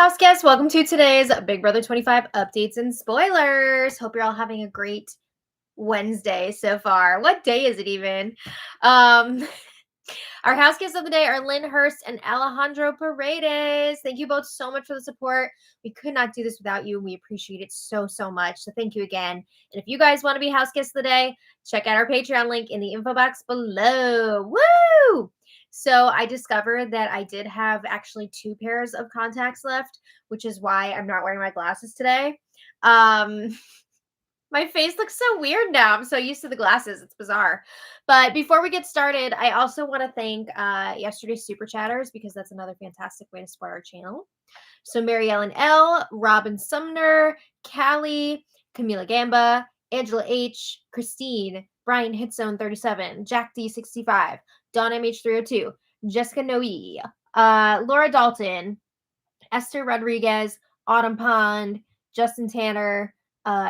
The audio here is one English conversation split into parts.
house guests. Welcome to today's Big Brother 25 updates and spoilers. Hope you're all having a great Wednesday so far. What day is it even? Um, our house guests of the day are Lynn Hurst and Alejandro Paredes. Thank you both so much for the support. We could not do this without you, and we appreciate it so much. So thank you again. And if you guys want to be house guests of the day, check out our Patreon link in the info box below. Woo! So I discovered that I did have actually 2 pairs of contacts left, which is why I'm not wearing my glasses today. My face looks so weird now. I'm so used to the glasses. It's bizarre. But before we get started, I also want to thank yesterday's Super Chatters because that's another fantastic way to support our channel. So Mary Ellen L., Robin Sumner, Callie, Camila Gamba, Angela H., Christine, Brian Hitzone 37, Jack D65, Dawn MH302, Jessica Noe, Laura Dalton, Esther Rodriguez, Autumn Pond, Justin Tanner,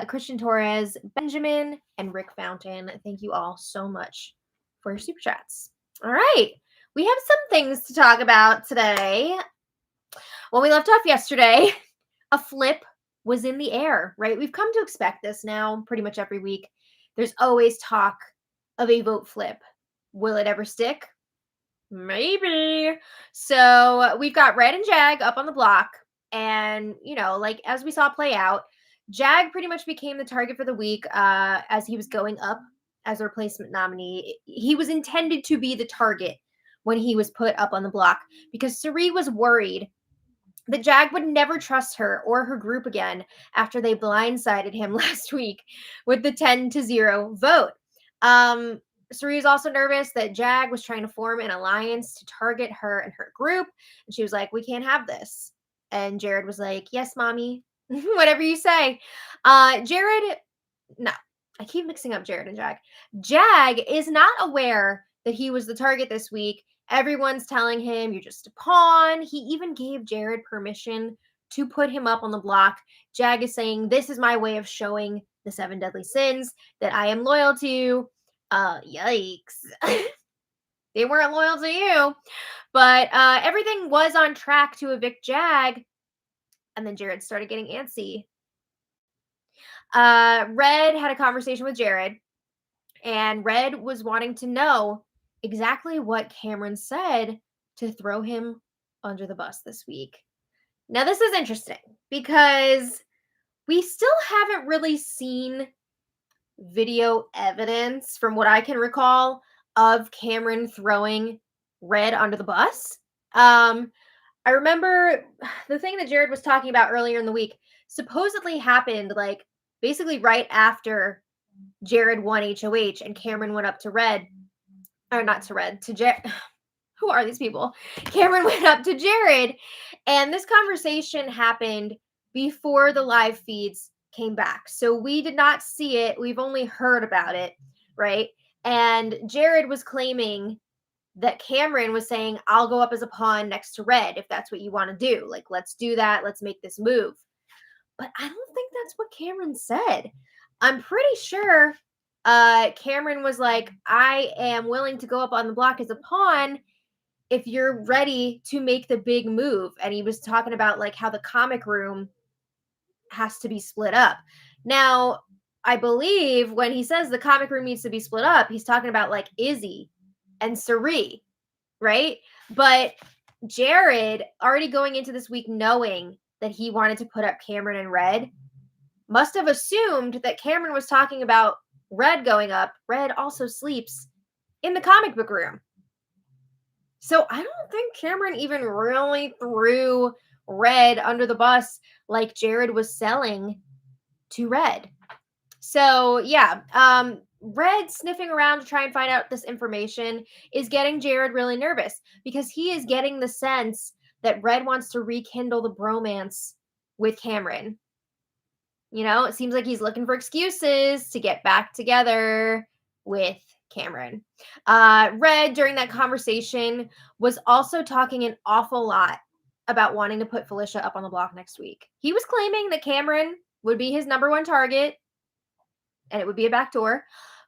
Christian Torres, Benjamin, and Rick Fountain. Thank you all so much for your super chats. All right, we have some things to talk about today. When we left off yesterday, a flip was in the air, right? We've come to expect this now pretty much every week. There's always talk of a vote flip. Will it ever stick? Maybe. So we've got Red and Jag up on the block. And, like as we saw play out, Jag pretty much became the target for the week as he was going up as a replacement nominee. He was intended to be the target when he was put up on the block because Sari was worried that Jag would never trust her or her group again after they blindsided him last week with the 10-0 vote. Sari was also nervous that Jag was trying to form an alliance to target her and her group. And she was like, we can't have this. And Jared was like, yes, mommy, whatever you say. Jared, no, I keep mixing up Jared and Jag. Jag is not aware that he was the target this week. Everyone's telling him you're just a pawn. He even gave Jared permission to put him up on the block. Jag is saying, this is my way of showing the 7 deadly sins that I am loyal to. Yikes. They weren't loyal to you. But everything was on track to evict Jag. And then Jared started getting antsy. Red had a conversation with Jared. And Red was wanting to know exactly what Cameron said to throw him under the bus this week. Now, this is interesting because we still haven't really seen video evidence, from what I can recall, of Cameron throwing Red under the bus. I remember the thing that Jared was talking about earlier in the week supposedly happened like basically right after Jared won HOH and Cameron went up to Red, or not to Red, to Jared. Who are these people? Cameron went up to Jared, and this conversation happened before the live feeds came back. So we did not see it. We've only heard about it, right? And Jared was claiming that Cameron was saying, I'll go up as a pawn next to Red if that's what you want to do. Like, let's do that. Let's make this move. But I don't think that's what Cameron said. I'm pretty sure Cameron was like, I am willing to go up on the block as a pawn if you're ready to make the big move. And he was talking about like how the comic room has to be split up. Now, I believe when he says the comic room needs to be split up, he's talking about like Izzy and Sari, right? But Jared, already going into this week knowing that he wanted to put up Cameron and Red, must have assumed that Cameron was talking about Red going up. Red also sleeps in the comic book room. So I don't think Cameron even really threw Red under the bus like Jared was selling to Red. So yeah, Red sniffing around to try and find out this information is getting Jared really nervous because he is getting the sense that Red wants to rekindle the bromance with Cameron. It seems like he's looking for excuses to get back together with Cameron. Red, during that conversation, was also talking an awful lot about wanting to put Felicia up on the block next week. He was claiming that Cameron would be his number 1 target and it would be a backdoor,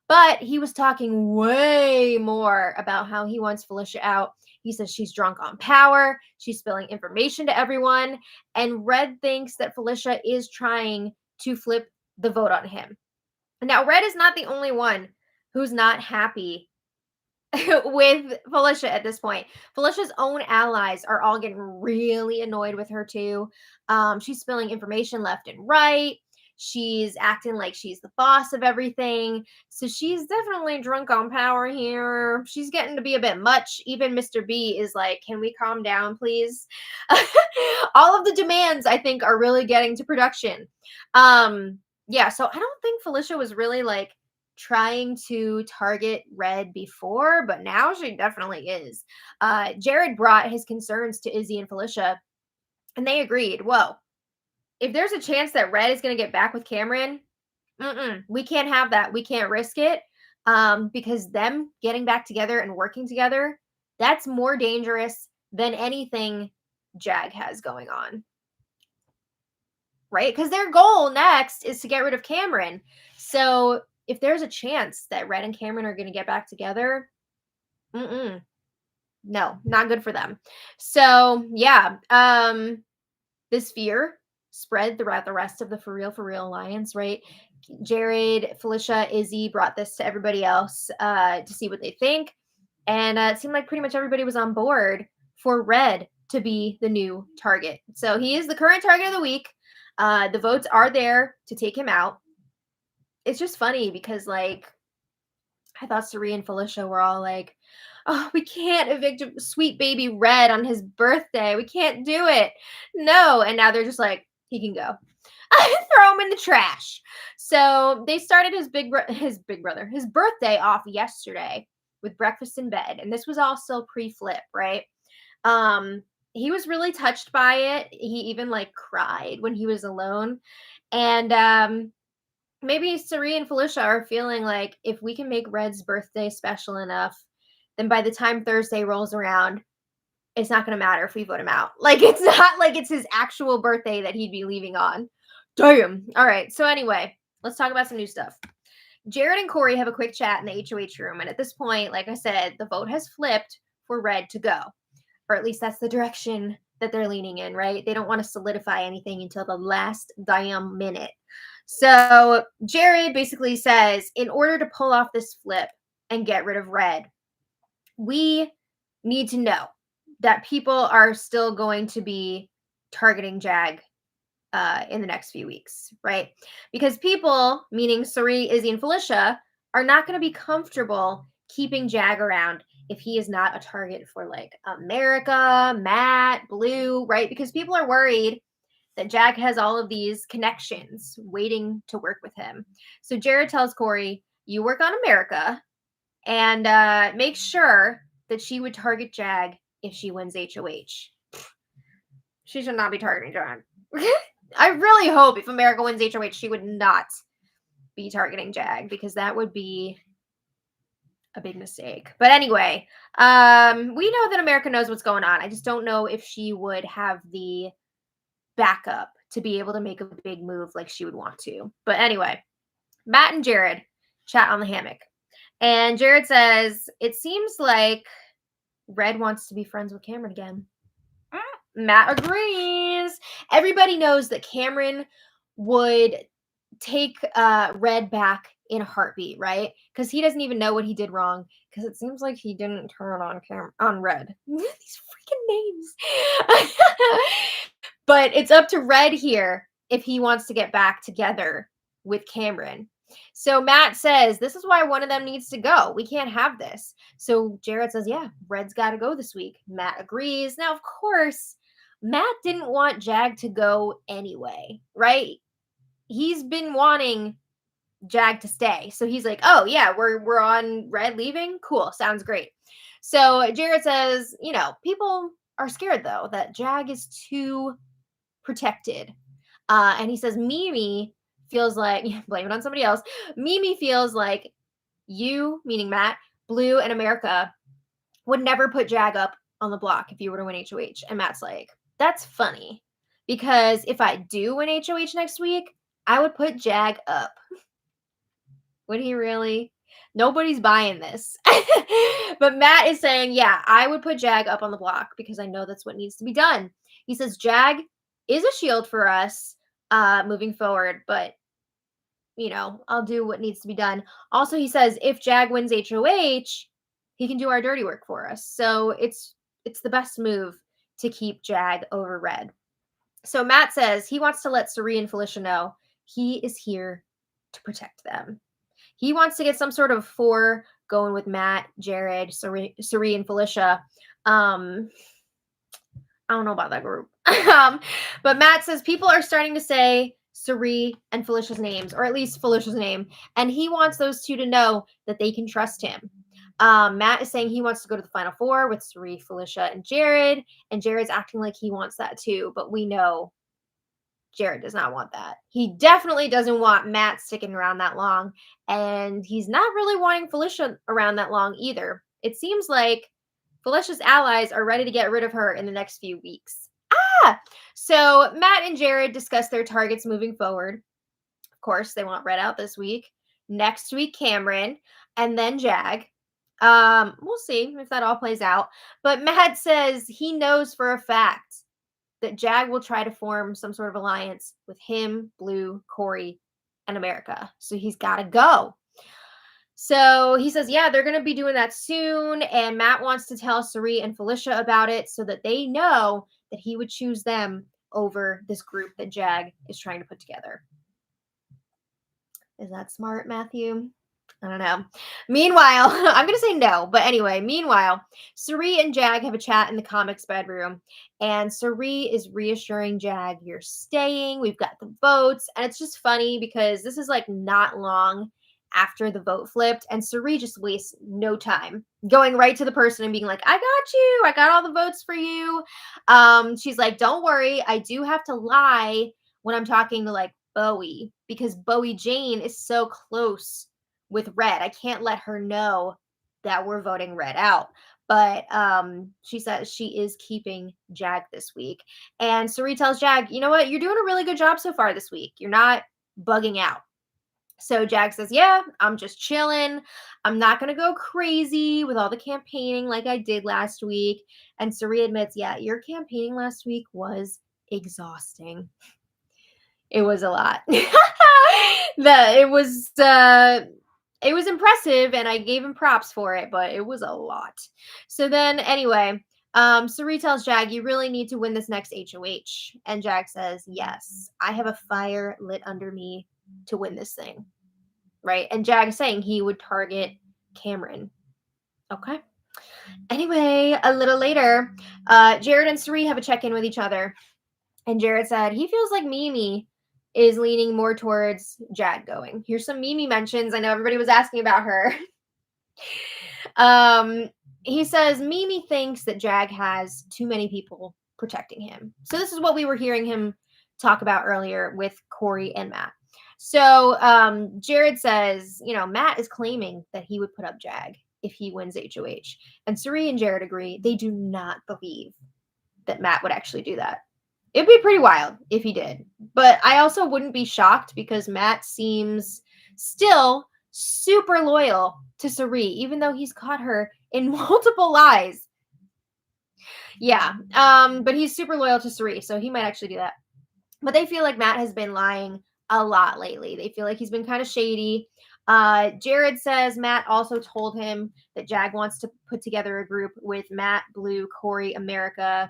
but he was talking way more about how he wants Felicia out. He says she's drunk on power. She's spilling information to everyone. And Red thinks that Felicia is trying to flip the vote on him. Now, Red is not the only one who's not happy with Felicia at this point. Felicia's own allies are all getting really annoyed with her too. She's spilling information left and right. She's acting like she's the boss of everything. So she's definitely drunk on power here. She's getting to be a bit much. Even Mr. B is like, can we calm down, please? All of the demands, I think, are really getting to production. Yeah, so I don't think Felicia was really like trying to target Red before, but now she definitely is. Jared brought his concerns to Izzy and Felicia, and they agreed. Whoa, if there's a chance that Red is going to get back with Cameron, we can't have that. We can't risk it, because them getting back together and working together, that's more dangerous than anything Jag has going on. Right? Because their goal next is to get rid of Cameron. So if there's a chance that Red and Cameron are going to get back together, no, not good for them. So yeah, this fear spread throughout the rest of the For Real Alliance, right? Jared, Felicia, Izzy brought this to everybody else to see what they think. And it seemed like pretty much everybody was on board for Red to be the new target. So he is the current target of the week. The votes are there to take him out. It's just funny because, like, I thought Sari and Felicia were all like, oh, we can't evict sweet baby Red on his birthday. We can't do it. No. And now they're just like, he can go. Throw him in the trash. So they started his birthday off yesterday with breakfast in bed. And this was all still pre-flip, right? He was really touched by it. He even like cried when he was alone. And maybe Sari and Felicia are feeling like if we can make Red's birthday special enough, then by the time Thursday rolls around, it's not going to matter if we vote him out. Like, it's not like it's his actual birthday that he'd be leaving on. Damn. All right. So anyway, let's talk about some new stuff. Jared and Corey have a quick chat in the HOH room. And at this point, like I said, the vote has flipped for Red to go. Or at least that's the direction that they're leaning in, right? They don't want to solidify anything until the last damn minute. So Jared basically says, in order to pull off this flip and get rid of Red, we need to know that people are still going to be targeting Jag in the next few weeks, right? Because people, meaning Sari, Izzy, and Felicia, are not going to be comfortable keeping Jag around if he is not a target for like America, Matt, Blue, right? Because people are worried that Jag has all of these connections waiting to work with him. So Jared tells Corey, you work on America and make sure that she would target Jag if she wins HOH. She should not be targeting Jag. I really hope if America wins HOH, she would not be targeting Jag, because that would be a big mistake. But anyway, we know that America knows what's going on. I just don't know if she would have the backup to be able to make a big move like she would want to. But anyway, Matt and Jared chat on the hammock. And Jared says, it seems like Red wants to be friends with Cameron again. Matt agrees. Everybody knows that Cameron would take Red back in a heartbeat, right? Because he doesn't even know what he did wrong. Because it seems like he didn't turn on Red. These freaking names. But it's up to Red here if he wants to get back together with Cameron. So Matt says, this is why one of them needs to go. We can't have this. So Jared says, yeah, Red's got to go this week. Matt agrees. Now, of course, Matt didn't want Jag to go anyway, right? He's been wanting Jag to stay. So he's like, oh, yeah, we're on Red leaving? Cool. Sounds great. So Jared says, people are scared, though, that Jag is too protected. And he says, Mimi feels like, blame it on somebody else. Mimi feels like you, meaning Matt, Blue, and America would never put Jag up on the block if you were to win HOH. And Matt's like, that's funny, because if I do win HOH next week, I would put Jag up. Would he really? Nobody's buying this. But Matt is saying, yeah, I would put Jag up on the block because I know that's what needs to be done. He says Jag is a shield for us moving forward, but I'll do what needs to be done. Also, he says if Jag wins HOH, he can do our dirty work for us. So it's the best move to keep Jag over Red. So Matt says he wants to let Cirie and Felicia know he is here to protect them. He wants to get some sort of 4 going with Matt, Jared, Cirie, and Felicia. I don't know about that group. But Matt says people are starting to say Cirie and Felicia's names, or at least Felicia's name, and he wants those 2 to know that they can trust him. Matt is saying he wants to go to the Final 4 with Cirie, Felicia, and Jared's acting like he wants that too, but we know Jared does not want that. He definitely doesn't want Matt sticking around that long, and he's not really wanting Felicia around that long either. It seems like Felicia's allies are ready to get rid of her in the next few weeks. So Matt and Jared discuss their targets moving forward. Of course, they want Red out this week. Next week, Cameron, and then Jag. We'll see if that all plays out. But Matt says he knows for a fact that Jag will try to form some sort of alliance with him, Blue, Corey, and America. So he's got to go. So he says, yeah, they're going to be doing that soon. And Matt wants to tell Cirie and Felicia about it so that they know that he would choose them over this group that Jag is trying to put together. Is that smart, Matthew? I don't know. Meanwhile, I'm going to say no, but anyway, meanwhile, Cirie and Jag have a chat in the comics bedroom, and Cirie is reassuring Jag, you're staying, we've got the votes, and it's just funny because this is like not long after the vote flipped, and Cirie just wastes no time going right to the person and being like, I got you, I got all the votes for you. She's like, don't worry, I do have to lie when I'm talking to like Bowie, because Bowie Jane is so close with Red. I can't let her know that we're voting Red out. But she says she is keeping Jag this week. And Cirie tells Jag, you know what? You're doing a really good job so far this week. You're not bugging out. So Jag says, yeah, I'm just chilling. I'm not going to go crazy with all the campaigning like I did last week. And Cirie admits, yeah, your campaigning last week was exhausting. It was a lot. It was impressive, and I gave him props for it, but it was a lot. So then, anyway, Cirie tells Jag, you really need to win this next HOH. And Jag says, yes, I have a fire lit under me to win this thing. Right? And Jag is saying he would target Cameron. Okay. Anyway, a little later, Jared and Cirie have a check-in with each other. And Jared said, he feels like Mimi is leaning more towards Jag going. Here's some Mimi mentions. I know everybody was asking about her. He says Mimi thinks that Jag has too many people protecting him. So this is what we were hearing him talk about earlier with Corey and Matt. So Jared says, Matt is claiming that he would put up Jag if he wins HOH. And Cirie and Jared agree they do not believe that Matt would actually do that. It'd be pretty wild if he did. But I also wouldn't be shocked because Matt seems still super loyal to Cirie, even though he's caught her in multiple lies. Yeah, but he's super loyal to Cirie, so he might actually do that. But they feel like Matt has been lying a lot lately. They feel like he's been kind of shady. Jared says Matt also told him that Jag wants to put together a group with Matt, Blue, Corey, America,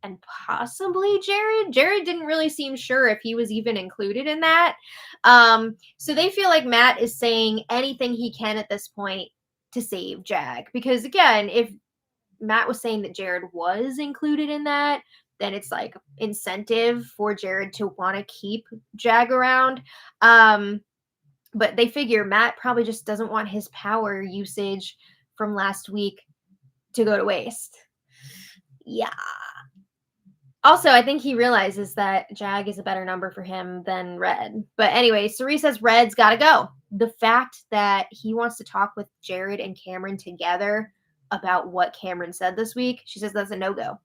and possibly Jared. Jared didn't really seem sure if he was even included in that. So they feel like Matt is saying anything he can at this point to save Jag. Because again, if Matt was saying that Jared was included in that, then it's like incentive for Jared to want to keep Jag around. But they figure Matt probably just doesn't want his power usage from last week to go to waste. Yeah. Also, I think he realizes that Jag is a better number for him than Red. But anyway, Cirie says Red's got to go. The fact that he wants to talk with Jared and Cameron together about what Cameron said this week, she says that's a no-go.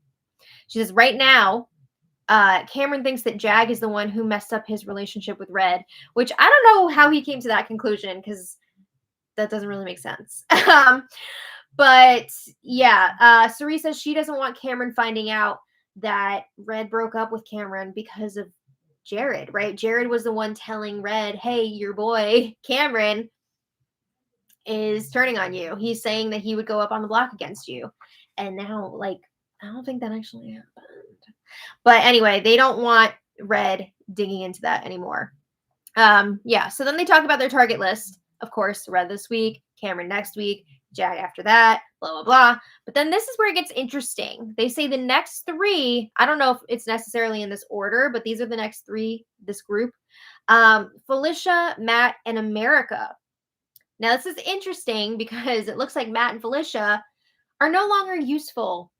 She says right now, Cameron thinks that Jag is the one who messed up his relationship with Red, which I don't know how he came to that conclusion because that doesn't really make sense. But yeah, Cerie says she doesn't want Cameron finding out that Red broke up with Cameron because of Jared, right? Jared was the one telling Red, hey, your boy Cameron is turning on you. He's saying that he would go up on the block against you. And now, like, I don't think that actually happened. But anyway, they don't want Red digging into that anymore. Yeah, so then they talk about their target list. Of course, Red this week, Cameron next week, Jag after that, blah, blah, blah. But then this is where it gets interesting. They say the next three, I don't know if it's necessarily in this order, but these are the next three, this group. Felicia, Matt, and America. Now, this is interesting because it looks like Matt and Felicia are no longer useful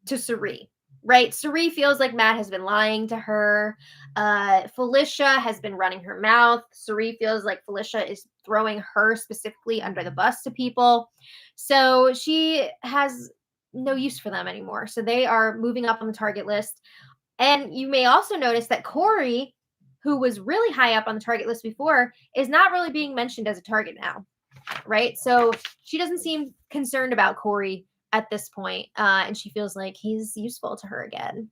to Cerie, right? Cerie feels like Matt has been lying to her. Felicia has been running her mouth. Cerie feels like Felicia is throwing her specifically under the bus to people. So she has no use for them anymore. So they are moving up on the target list. And you may also notice that Corey, who was really high up on the target list before, is not really being mentioned as a target now, right? So she doesn't seem concerned about Corey at this point, and she feels like he's useful to her again.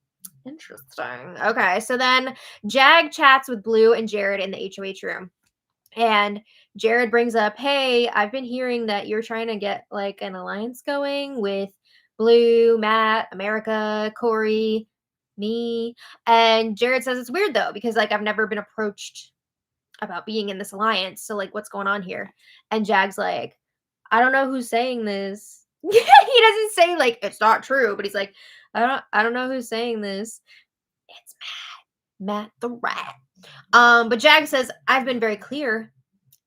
Interesting. Okay, so then Jag chats with Blue and Jared in the HOH room. And Jared brings up, hey, I've been hearing that you're trying to get like an alliance going with Blue, Matt, America, Corey, me. And Jared says it's weird though, because like I've never been approached about being in this alliance. So like what's going on here? And Jag's like, I don't know who's saying this. He doesn't say like it's not true, but he's like, I don't know who's saying this. It's Matt the rat. But Jag says, I've been very clear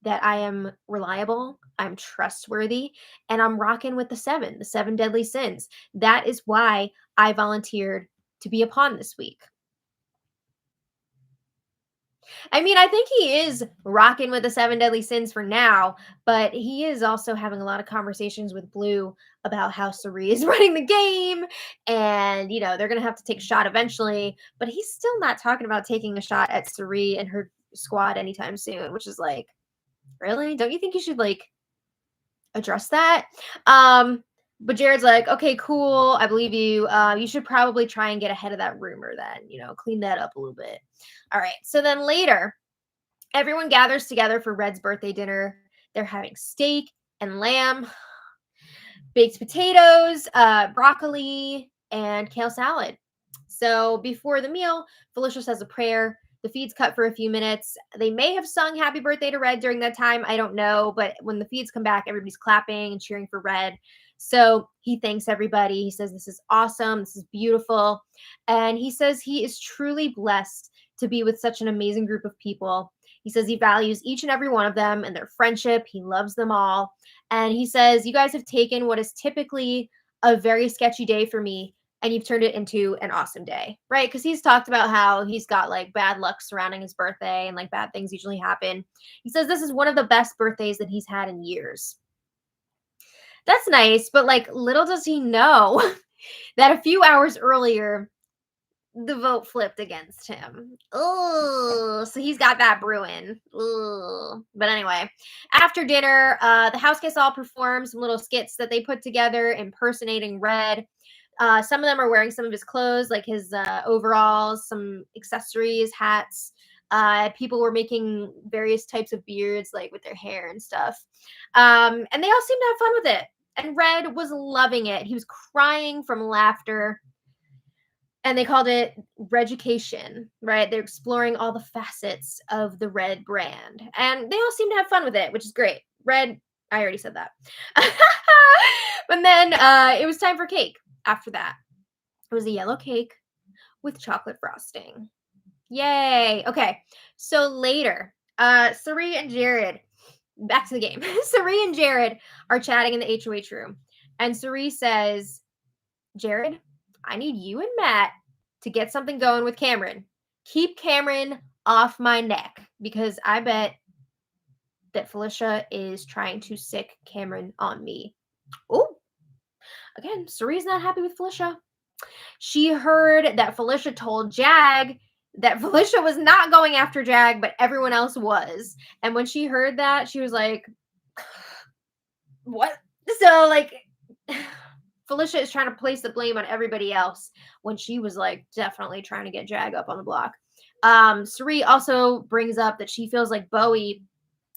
that I am reliable, I'm trustworthy, and I'm rocking with the seven deadly sins. That is why I volunteered to be a pawn this week. I mean, I think he is rocking with the seven deadly sins for now, but he is also having a lot of conversations with Blue about how Cerie is running the game, and they're gonna have to take a shot eventually. But he's still not talking about taking a shot at Cerie and her squad anytime soon, which is like, really? Don't you think you should like address that? But Jared's like, okay, cool, I believe you. You should probably try and get ahead of that rumor then, clean that up a little bit. All right. So then later, everyone gathers together for Red's birthday dinner. They're having steak and lamb, baked potatoes, broccoli, and kale salad. So before the meal, Felicia says a prayer. The feed's cut for a few minutes. They may have sung happy birthday to Red during that time. I don't know. But when the feeds come back, everybody's clapping and cheering for Red. So he thanks everybody. He says, this is awesome. This is beautiful. And he says he is truly blessed to be with such an amazing group of people. He says he values each and every one of them and their friendship. He loves them all. And he says, you guys have taken what is typically a very sketchy day for me, and you've turned it into an awesome day, right? Because he's talked about how he's got like bad luck surrounding his birthday and like bad things usually happen. He says this is one of the best birthdays that he's had in years. That's nice, but like little does he know that a few hours earlier, the vote flipped against him. Oh, so he's got that brewing. Ugh. But anyway, after dinner, the house guests all perform some little skits that they put together impersonating Red. Some of them are wearing some of his clothes, like his overalls, some accessories, hats. People were making various types of beards, like with their hair and stuff. And they all seemed to have fun with it. And Red was loving it. He was crying from laughter. And they called it Reducation, right? They're exploring all the facets of the Red brand. And they all seem to have fun with it, which is great. Red, I already said that. But then it was time for cake after that. It was a yellow cake with chocolate frosting. Yay. Okay. So later, Cerie and Jared, back to the game. Cerie and Jared are chatting in the HOH room. And Cerie says, Jared, I need you and Matt to get something going with Cameron. Keep Cameron off my neck, because I bet that Felicia is trying to sick Cameron on me. Oh, again, Cerie's not happy with Felicia. She heard that Felicia told Jag that Felicia was not going after Jag, but everyone else was. And when she heard that, she was like, what? So, like, Felicia is trying to place the blame on everybody else when she was, like, definitely trying to get Jag up on the block. Suri also brings up that she feels like Bowie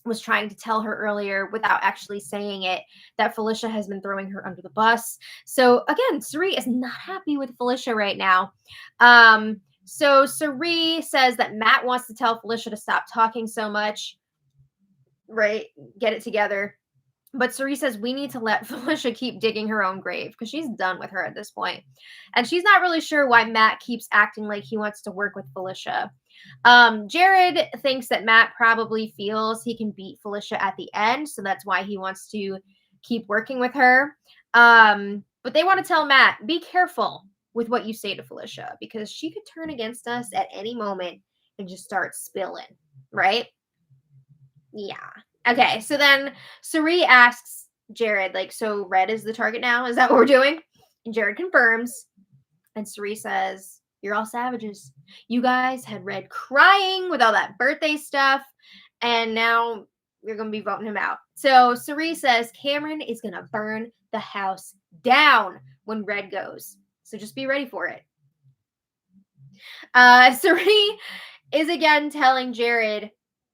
was trying to tell her earlier without actually saying it, that Felicia has been throwing her under the bus. So again, Suri is not happy with Felicia right now. So Suri says that Matt wants to tell Felicia to stop talking so much, right? Get it together. But Suri says we need to let Felicia keep digging her own grave because she's done with her at this point. And she's not really sure why Matt keeps acting like he wants to work with Felicia. Jared thinks that Matt probably feels he can beat Felicia at the end, so that's why he wants to keep working with her. But they want to tell Matt, be careful with what you say to Felicia because she could turn against us at any moment and just start spilling, right? Yeah. Okay, so then Suri asks Jared, like, so Red is the target now? Is that what we're doing? And Jared confirms. And Suri says, you're all savages. You guys had Red crying with all that birthday stuff, and now you're going to be voting him out. So Suri says Cameron is going to burn the house down when Red goes. So just be ready for it. Suri is again telling Jared,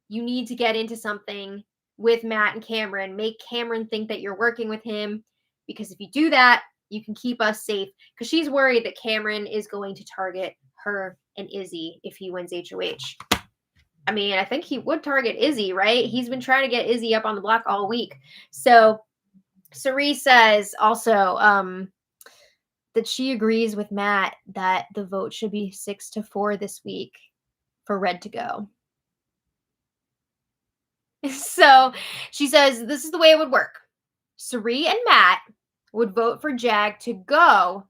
you need to get into something with Matt and Cameron. Make Cameron think that you're working with him, because if you do that, you can keep us safe. Because she's worried that Cameron is going to target her and Izzy if he wins HOH. I mean, I think he would target Izzy, right? He's been trying to get Izzy up on the block all week. So Suri says also that she agrees with Matt that the vote should be 6-4 this week for Red to go. So she says this is the way it would work. Suri and Matt would vote for Jag to go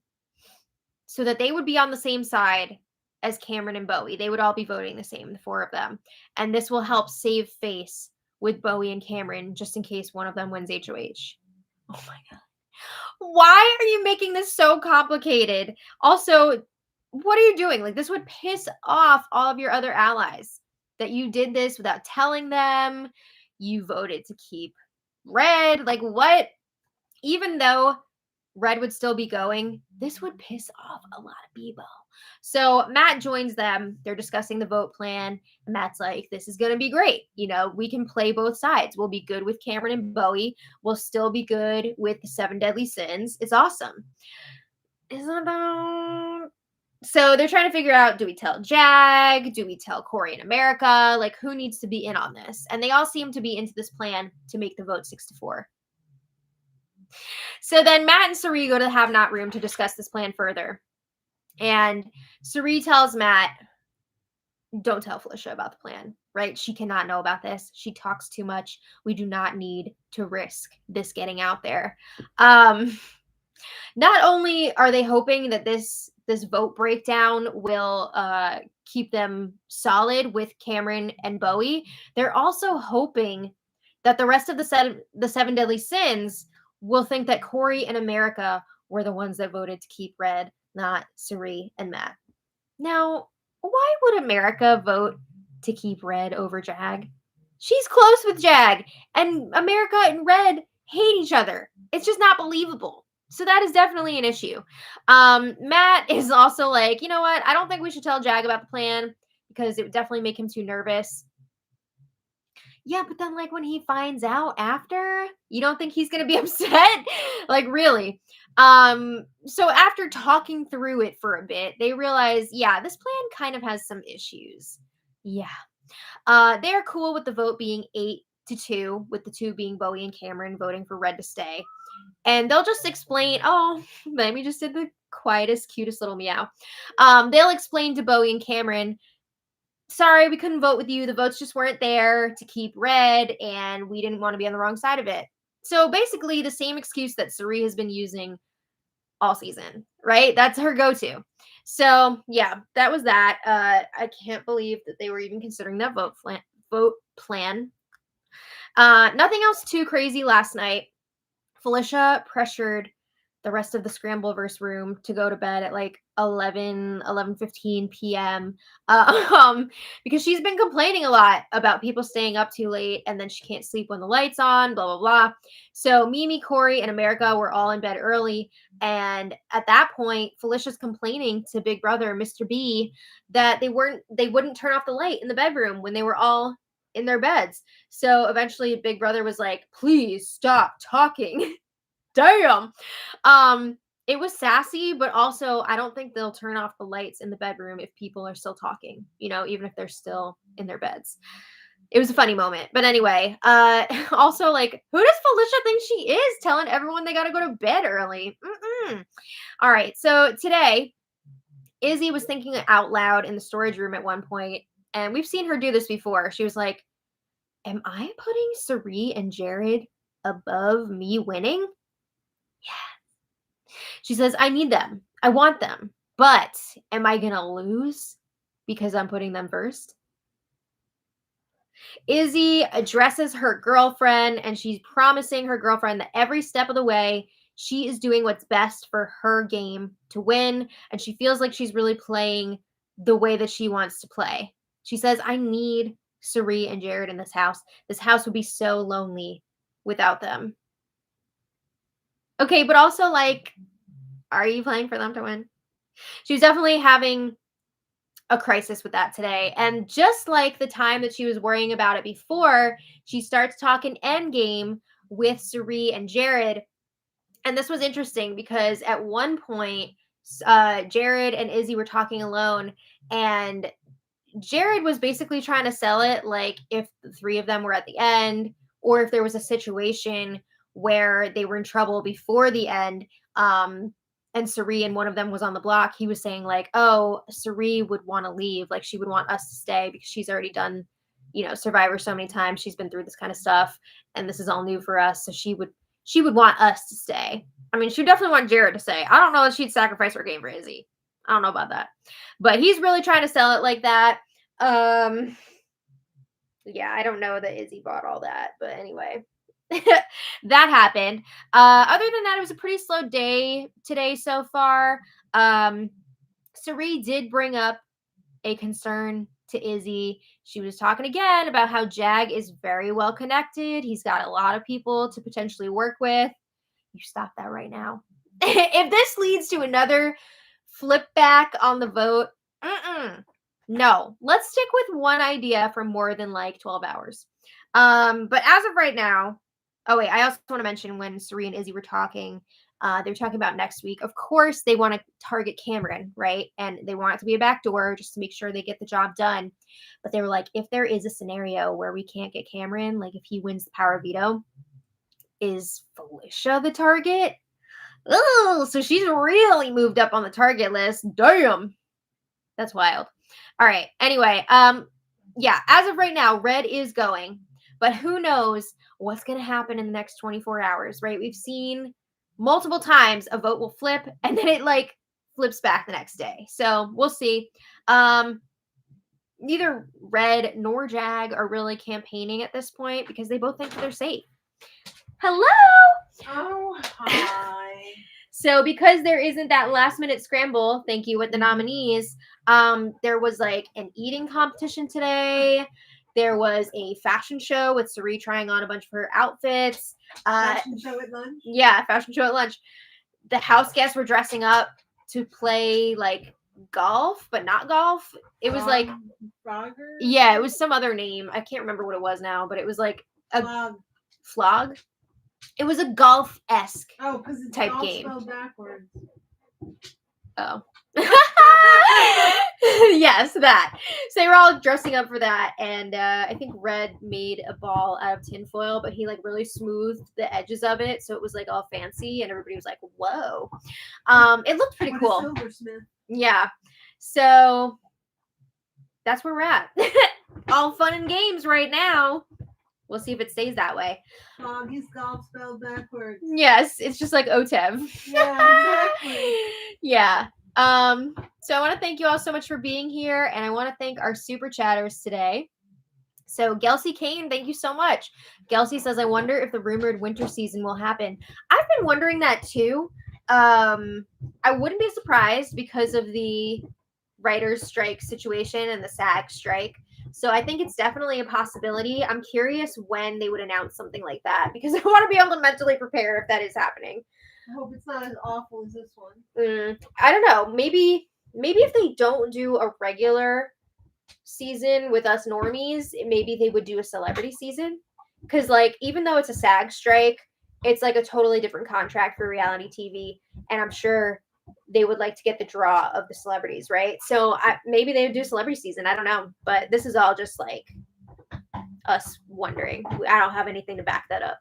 so that they would be on the same side as Cameron and Bowie. They would all be voting the same, the four of them. And this will help save face with Bowie and Cameron just in case one of them wins HOH. Oh my God. Why are you making this so complicated? Also, what are you doing? Like, this would piss off all of your other allies that you did this without telling them. You voted to keep Red. Like, what? Even though Red would still be going, this would piss off a lot of people. So Matt joins them. They're discussing the vote plan. And Matt's like, this is going to be great. You know, we can play both sides. We'll be good with Cameron and Bowie. We'll still be good with the 7 deadly sins. It's awesome. Isn't it? So they're trying to figure out, do we tell Jag? Do we tell Corey in America? Like, who needs to be in on this? And they all seem to be into this plan to make the vote 6-4. So then Matt and Suri go to the Have Not room to discuss this plan further. And Suri tells Matt, don't tell Felicia about the plan, right? She cannot know about this. She talks too much. We do not need to risk this getting out there. Not only are they hoping that this vote breakdown will keep them solid with Cameron and Bowie, they're also hoping that the rest of the 7 deadly sins will think that Corey and America were the ones that voted to keep Red, not Suri and Matt. Now, why would America vote to keep Red over Jag? She's close with Jag, and America and Red hate each other. It's just not believable. So that is definitely an issue. Matt is also like, you know what? I don't think we should tell Jag about the plan because it would definitely make him too nervous. Yeah, but then, like, when he finds out after, you don't think he's gonna be upset? Like, really? So after talking through it for a bit, they realize, yeah, this plan kind of has some issues. Yeah. They're cool with the vote being 8-2, with the 2 being Bowie and Cameron voting for Red to stay. And they'll just explain, oh, Lemmy just did the quietest, cutest little meow. They'll explain to Bowie and Cameron, sorry, we couldn't vote with you. The votes just weren't there to keep Red, and we didn't want to be on the wrong side of it. So basically, the same excuse that Suri has been using all season, right? That's her go-to. So yeah, that was that. I can't believe that they were even considering that vote plan. Nothing else too crazy last night. Felicia pressured the rest of the Scrambleverse room to go to bed at like 11:15 p.m. Because she's been complaining a lot about people staying up too late and then she can't sleep when the light's on, blah, blah, blah. So Mimi, Corey, and America were all in bed early. And at that point, Felicia's complaining to Big Brother, Mr. B, that they wouldn't turn off the light in the bedroom when they were all in their beds. So eventually Big Brother was like, please stop talking. Damn. It was sassy, but also I don't think they'll turn off the lights in the bedroom if people are still talking, even if they're still in their beds. It was a funny moment. But anyway, also, like, who does Felicia think she is telling everyone they got to go to bed early? All right. So today, Izzy was thinking out loud in the storage room at one point, and we've seen her do this before. She was like, am I putting Cirie and Jared above me winning? Yeah. She says, I need them. I want them. But am I going to lose because I'm putting them first? Izzy addresses her girlfriend, and she's promising her girlfriend that every step of the way, she is doing what's best for her game to win, and she feels like she's really playing the way that she wants to play. She says, I need Cirie and Jared in this house. This house would be so lonely without them. Okay, but also, like, are you playing for them to win? She was definitely having a crisis with that today. And just like the time that she was worrying about it before, she starts talking endgame with Cirie and Jared. And this was interesting because at one point, Jared and Izzy were talking alone, and Jared was basically trying to sell it like if the three of them were at the end, or if there was a situation where they were in trouble before the end, and Cirie and one of them was on the block, he was saying like, oh, Cirie would want to leave. Like she would want us to stay because she's already done, Survivor so many times. She's been through this kind of stuff and this is all new for us. So she would want us to stay. I mean, she would definitely want Jared to stay. I don't know if she'd sacrifice her game for Izzy. I don't know about that. But he's really trying to sell it like that. Yeah, I don't know that Izzy bought all that. But anyway, that happened. Other than that, it was a pretty slow day today so far. Cirie did bring up a concern to Izzy. She was talking again about how Jag is very well connected. He's got a lot of people to potentially work with. You stop that right now. If this leads to another flip back on the vote, no. Let's stick with one idea for more than like 12 hours. But as of right now, oh wait, I also want to mention when Cirie and Izzy were talking, they were talking about next week. Of course, they want to target Cameron, right? And they want it to be a backdoor just to make sure they get the job done. But they were like, if there is a scenario where we can't get Cameron, like if he wins the power veto, is Felicia the target? Oh, so she's really moved up on the target list. Damn. That's wild. All right. Anyway, yeah, as of right now, Red is going, but who knows what's going to happen in the next 24 hours, right? We've seen multiple times a vote will flip and then it like flips back the next day. So we'll see. Neither Red nor Jag are really campaigning at this point because they both think they're safe. Hello. Oh, hi. So because there isn't that last minute scramble, thank you, with the nominees, there was like an eating competition today. There was a fashion show with Cirie trying on a bunch of her outfits. Fashion show at lunch? Yeah, fashion show at lunch. The house guests were dressing up to play like golf, but not golf. It was like Frogger? Yeah, it was some other name. I can't remember what it was now, but it was like a flog. It was a golf-esque type game. Spelled backwards. Oh. Yes, that. So they were all dressing up for that, and I think Red made a ball out of tinfoil, but he like really smoothed the edges of it, so it was like all fancy, and everybody was like, "Whoa!" It looked pretty cool. A silversmith. Yeah. So that's where we're at. All fun and games right now. We'll see if it stays that way. He's golf spelled backwards. Yes, it's just like OTEV. Yeah, exactly. Yeah. So I want to thank you all so much for being here, and I want to thank our super chatters today. So Gelsey Kane, thank you so much. Gelsey says, I wonder if the rumored winter season will happen. I've been wondering that too. I wouldn't be surprised because of the writers' strike situation and the SAG strike. So I think it's definitely a possibility. I'm curious when they would announce something like that because I want to be able to mentally prepare if that is happening. I hope it's not as awful as this one. I don't know. Maybe if they don't do a regular season with us normies, maybe they would do a celebrity season. Because, like, even though it's a SAG strike, it's like a totally different contract for reality TV. And I'm sure they would like to get the draw of the celebrities, right? So maybe they would do a celebrity season. I don't know. But this is all just like us wondering. I don't have anything to back that up.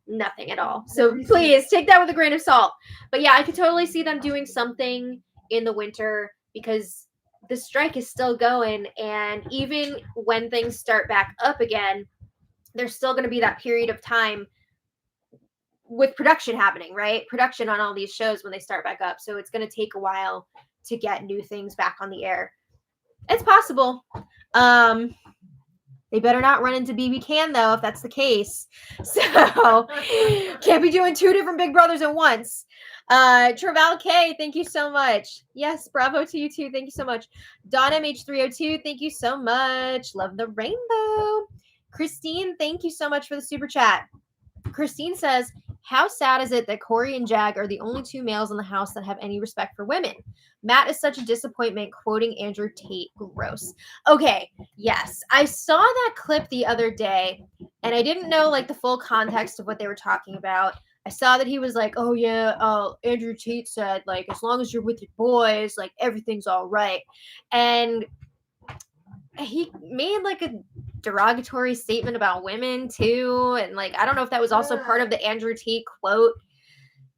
Nothing at all. So please take that with a grain of salt. But yeah, I could totally see them doing something in the winter because the strike is still going. And even when things start back up again, there's still going to be that period of time with production happening, right? Production on all these shows when they start back up. So it's going to take a while to get new things back on the air. It's possible. They better not run into BB Can, though, if that's the case. So, can't be doing two different Big Brothers at once. Traval K, thank you so much. Yes, bravo to you too. Thank you so much. Dawn MH302, thank you so much. Love the rainbow. Christine, thank you so much for the super chat. Christine says, how sad is it that Corey and Jag are the only two males in the house that have any respect for women? Matt is such a disappointment, quoting Andrew Tate. Gross. Okay, yes. I saw that clip the other day, and I didn't know, like, the full context of what they were talking about. I saw that he was like, oh, yeah, Andrew Tate said, like, as long as you're with your boys, like, everything's all right. And he made, like, a derogatory statement about women, too. And, like, I don't know if that was also part of the Andrew Tate quote,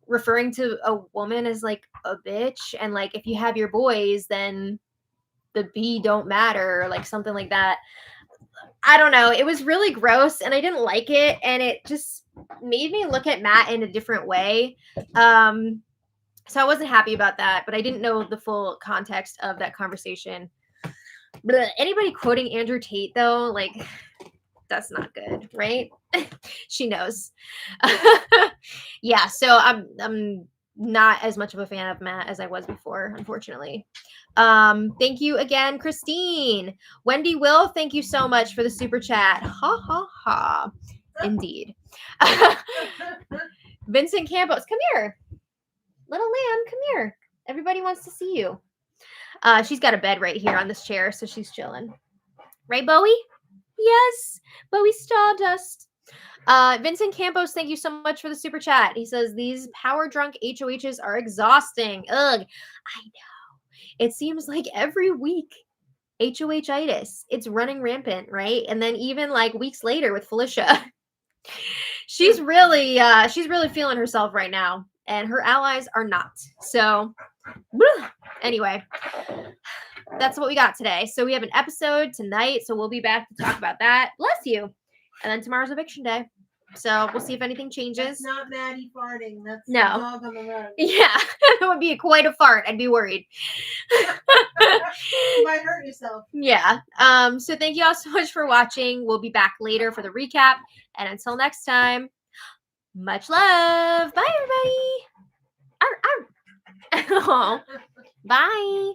referring to a woman as like a bitch, and like if you have your boys then the B don't matter, or like something like that. I don't know, it was really gross and I didn't like it, and it just made me look at Matt in a different way. So I wasn't happy about that, but I didn't know the full context of that conversation. But anybody quoting Andrew Tate though, like, that's not good, right? She knows. Yeah, so I'm not as much of a fan of Matt as I was before, unfortunately. Thank you again, Christine. Wendy Will, thank you so much for the super chat. Ha ha ha. Indeed. Vincent Campos, come here. Little lamb, come here. Everybody wants to see you. She's got a bed right here on this chair, so she's chilling. Right, Bowie? Yes, Bowie Stardust. Vincent Campos, thank you so much for the super chat. He says, these power drunk HOHs are exhausting. Ugh, I know. It seems like every week, HOH-itis. It's running rampant, right? And then even like weeks later with Felicia. she's really feeling herself right now. And her allies are not. So, anyway, that's what we got today. So we have an episode tonight. So we'll be back to talk about that. Bless you. And then tomorrow's eviction day. So we'll see if anything changes. That's not Maddie farting. That's no. The dog on the road. Yeah, that would be quite a fart. I'd be worried. You might hurt yourself. Yeah. So thank you all so much for watching. We'll be back later for the recap. And until next time, much love. Bye, everybody. Arr, arr. Bye.